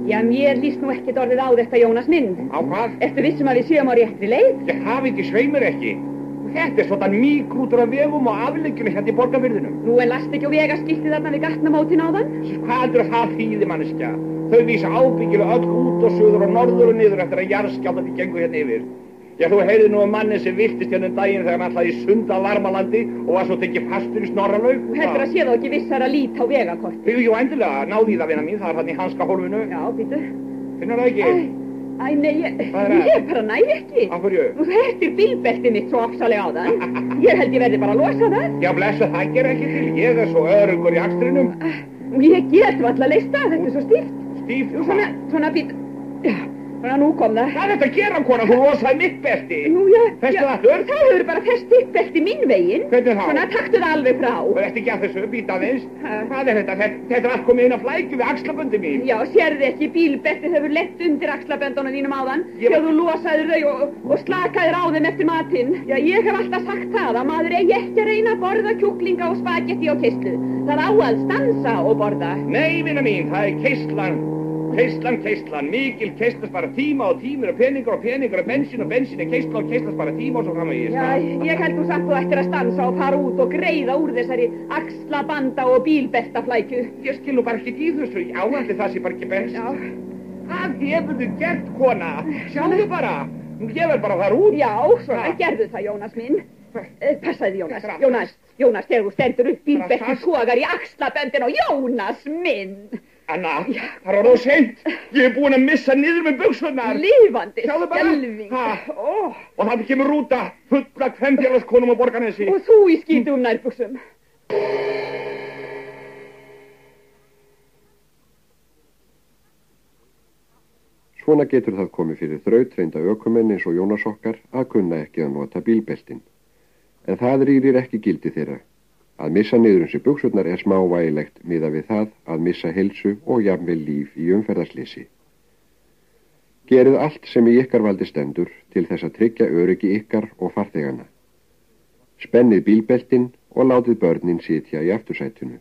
Já, mér líst nú ekkert orðið á þetta, Jónas minn. Á hvað? Ertu vissum að við séum á réttri leið? Ég hafi ekki sveimur ekki. Þetta svona mýgrútur af vegum og afleggjunni hérna í Borgarfirðinum. Nú lastu ekki á vegaskiltið þarna við gatnamótin áðan? Hvað heldur það þýði, manneskja? Þau vísa ábyggilega öll út og suður og norður og niður eftir að jarðskjálftarnir gengu hérna yfir. Já, þú heyrði nú manni sem virtist hérna daginn þegar hann ætlaði í sund að Varmalandi og var svo tekið fastur í Snorralaug. Þú heldur að sé þá ekki vissar að líta á vegakort? Jú, endilega, náði í það, vina mín, það hann í hanska hólfinu. Já, býtu. Finnur það ekki? Æ, nei, ég bara næ ekki. Af hverju? Nú, þetta bílbeltið mitt svo ofsalega á það. Ég held ég verði bara að losa það. Já, blessa, það ger ekki til. Ég svo öruggur í akstrinum. Ég get varla leyst það, þetta svo stíft. Stíft? Svona býtu. Já. Svona nú kom það. Hvað er þetta að gera, kona? Þú losaði mitt belti. Nú, já. Festu það aftur? Það hefur bara fest þitt belti minn veginn. Hvernig þá? Svona taktu það alveg frá. Og ertu ekki að þessu, býta aðeins? Hvað er þetta? Þetta er allt komið inn á flækju við axlaböndi mín. Já, sérðu ekki, bílbeltið hefur lett undir axlaböndunum þínum áðan. Þegar þú losaðir þau og slakaðir á þeim eftir matinn. Já, ég hef alltaf sagt það að maður eigi ekki að reyna að borða kjúklinga og spagetti og keislu. Það á að stansa og borða. Nei, vina mín, það er keislan. Keislan, mikil keisla spara tíma og tímir og peningur og bensin og keisla og keisla spara tíma og svo framvegis. Já, ég held þú samt þú ættir að stansa og fara út og greiða úr þessari axlabanda og bílbeltaflækju. Ég skil nú bara ekki í þessu, áhandi það sé bara ekki best. Já. Hvað hefur þú gert, kona? Sjáðu bara, ég verð bara þar út. Já, svona gerðu það, Jónas minn. Passaði, Jónas, þegar þú stendur upp bílbeltið sogar í axlaböndin og Jónas minn. Anna, það er orðið seint. Ég búin að missa niður með buxurnar. Lifandi skelfing. Og það kemur rúta fulla kvendjarðaskonum á Borgarnesi. Og þú í skítum nærbuxum. Svona getur það komið fyrir þrautreynda ökumenn eins og Jónas okkar að kunna ekki að nota bílbeltin. En það rýrir ekki gildi þeirra. Að missa niður þessi buxurnar er smávægilegt miðað við það að missa heilsu og jafnvel líf í umferðarsleysi. Gerið allt sem í ykkar valdi stendur til þess að tryggja öryggi ykkar og farþegana. Spennið bílbeltin og látið börnin sitja í aftursætinu.